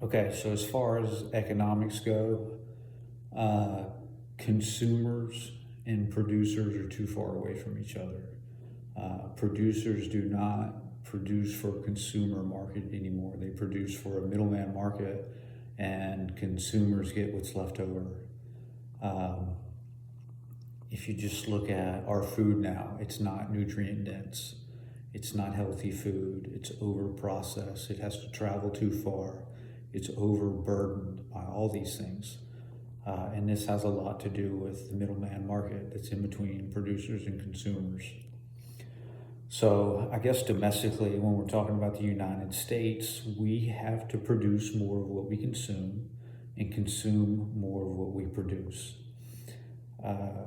Okay, so as far as economics go, uh, consumers and producers are too far away from each other. Producers do not produce for a consumer market anymore. They produce for a middleman market, and consumers get what's left over. Um, if you just look at our food now, it's not nutrient dense. It's not healthy food. It's over processed. It has to travel too far. It's overburdened by all these things. And this has a lot to do with the middleman market that's in between producers and consumers. So, I guess domestically, when we're talking about the United States, we have to produce more of what we consume and consume more of what we produce. Uh,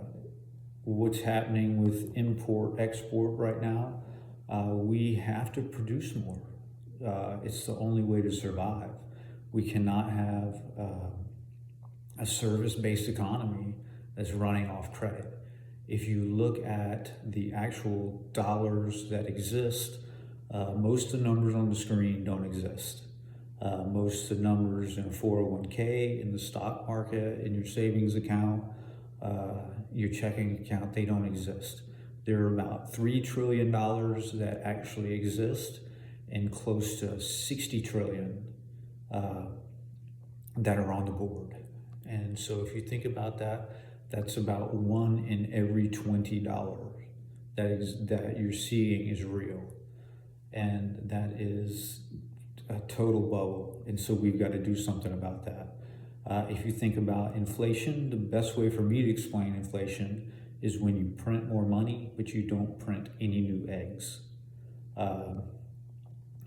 what's happening with import export right now, we have to produce more. It's the only way to survive. We cannot have a service based economy that's running off credit. If you look at the actual dollars that exist, most of the numbers on the screen don't exist. Most of the numbers in a 401k, in the stock market, in your savings account, your checking account, they don't exist. There are about $3 trillion that actually exist and close to 60 trillion that are on the board. And so if you think about that, that's about one in every $20 that you're seeing is real. And that is a total bubble. And so we've got to do something about that. If you think about inflation, the best way for me to explain inflation is when you print more money, but you don't print any new eggs. Uh,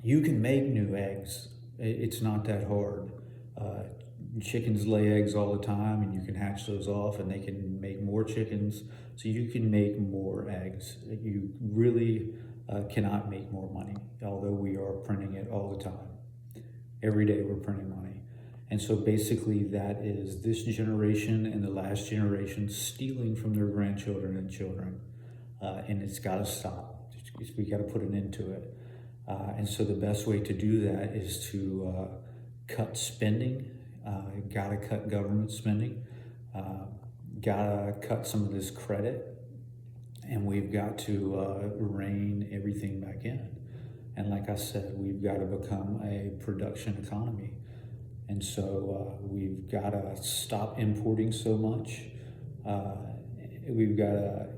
you can make new eggs. It's not that hard. Uh, Chickens lay eggs all the time, and you can hatch those off, and they can make more chickens. So you can make more eggs. You really cannot make more money, although we are printing it all the time. Every day we're printing money. And so basically, that is this generation and the last generation stealing from their grandchildren and children. And it's got to stop. We got to put an end to it. And so the best way to do that is to cut spending, got to cut government spending, got to cut some of this credit, and we've got to rein everything back in. And like I said, we've got to become a production economy. And so we've got to stop importing so much. We've got to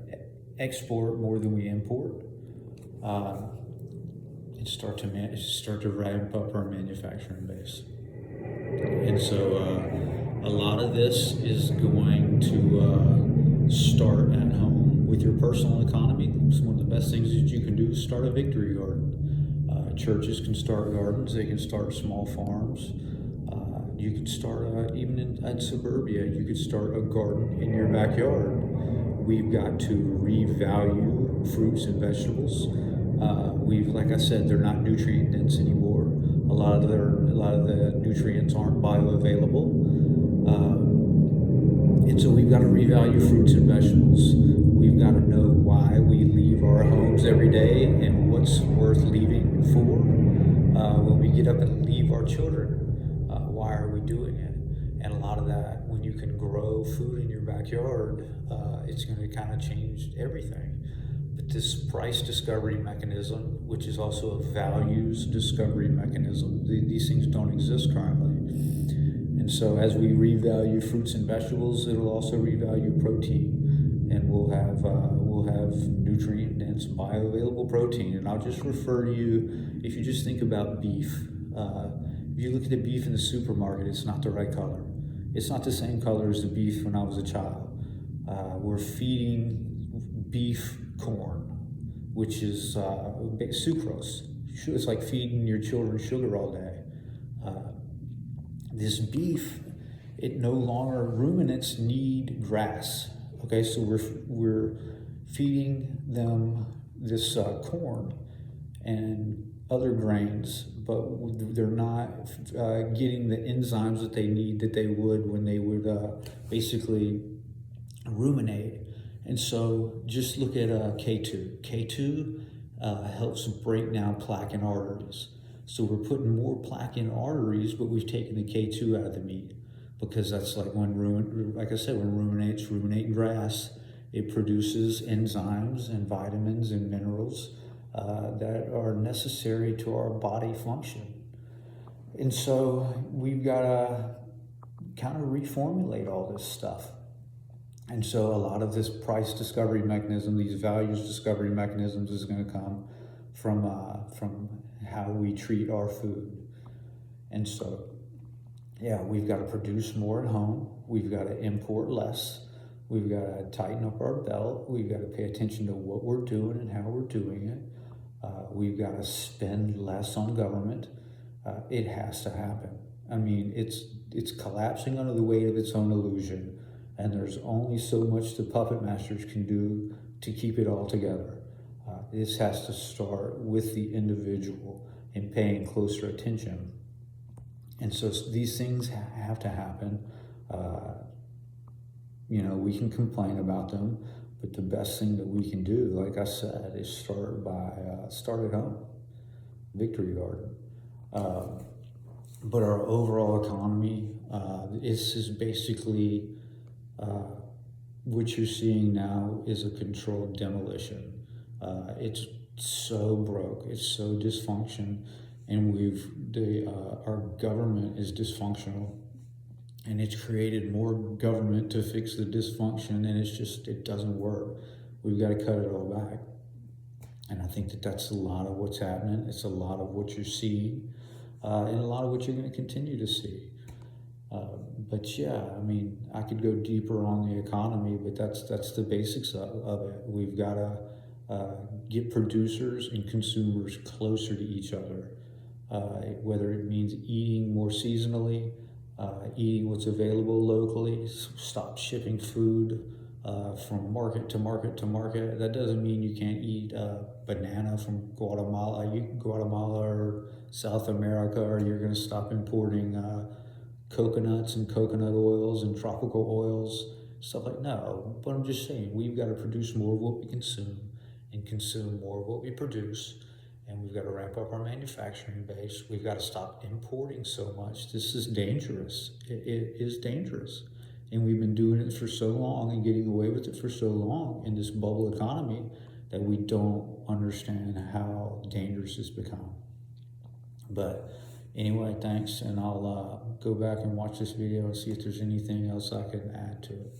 export more than we import, and start to ramp up our manufacturing base. And so a lot of this is going to start at home with your personal economy. It's one of the best things that you can do is start a victory garden. Churches can start gardens. They can start small farms. You could start even in suburbia. You could start a garden in your backyard. We've got to revalue fruits and vegetables. Like I said, they're not nutrient dense anymore. A lot of the nutrients aren't bioavailable, and so we've got to revalue fruits and vegetables. We've got to know why we leave our homes every day and what's worth leaving for. When we get up and leave our children, why are we doing it? And a lot of that, when you can grow food in your backyard, it's going to kind of change everything. But this price discovery mechanism, which is also a values discovery mechanism, these things don't exist currently. And so as we revalue fruits and vegetables, it'll also revalue protein. And we'll have nutrient dense bioavailable protein. And I'll just refer you, if you just think about beef, if you look at the beef in the supermarket, it's not the right color. It's not the same color as the beef when I was a child. We're feeding beef corn, which is sucrose. It's like feeding your children sugar all day. This beef, it no longer, ruminants need grass. Okay, so we're feeding them this corn and other grains, but they're not getting the enzymes that they need that they would when they would basically ruminate. And so just look at K2. K2 helps break down plaque in arteries. So we're putting more plaque in arteries, but we've taken the K2 out of the meat, because that's like like I said, when ruminants ruminate grass, it produces enzymes and vitamins and minerals that are necessary to our body function. And so we've got to kind of reformulate all this stuff. And so a lot of this price discovery mechanism, these values discovery mechanisms, is going to come from how we treat our food. And so, yeah, we've got to produce more at home. We've got to import less. We've got to tighten up our belt. We've got to pay attention to what we're doing and how we're doing it. We've got to spend less on government. It has to happen. I mean, it's collapsing under the weight of its own illusion, and there's only so much the puppet masters can do to keep it all together. This has to start with the individual and paying closer attention. And so these things have to happen. We can complain about them, but the best thing that we can do, like I said, is start at home, Victory Garden. But our overall economy, this is basically what you're seeing now is a controlled demolition. It's so broke, it's so dysfunction, and our government is dysfunctional, and it's created more government to fix the dysfunction, and it doesn't work. We've got to cut it all back. And I think that's a lot of what's happening. It's a lot of what you're seeing, and a lot of what you're going to continue to see. But yeah, I mean, I could go deeper on the economy, but that's the basics of it. We've got to get producers and consumers closer to each other, whether it means eating more seasonally, eating what's available locally, stop shipping food from market to market to market. That doesn't mean you can't eat banana from Guatemala, or South America, or you're going to stop importing coconuts and coconut oils and tropical oils, stuff like no. But I'm just saying, we've got to produce more of what we consume and consume more of what we produce. And we've got to ramp up our manufacturing base. We've got to stop importing so much. This is dangerous. It is dangerous. And we've been doing it for so long and getting away with it for so long in this bubble economy that we don't understand how dangerous it's become. But anyway, thanks, and I'll go back and watch this video and see if there's anything else I can add to it.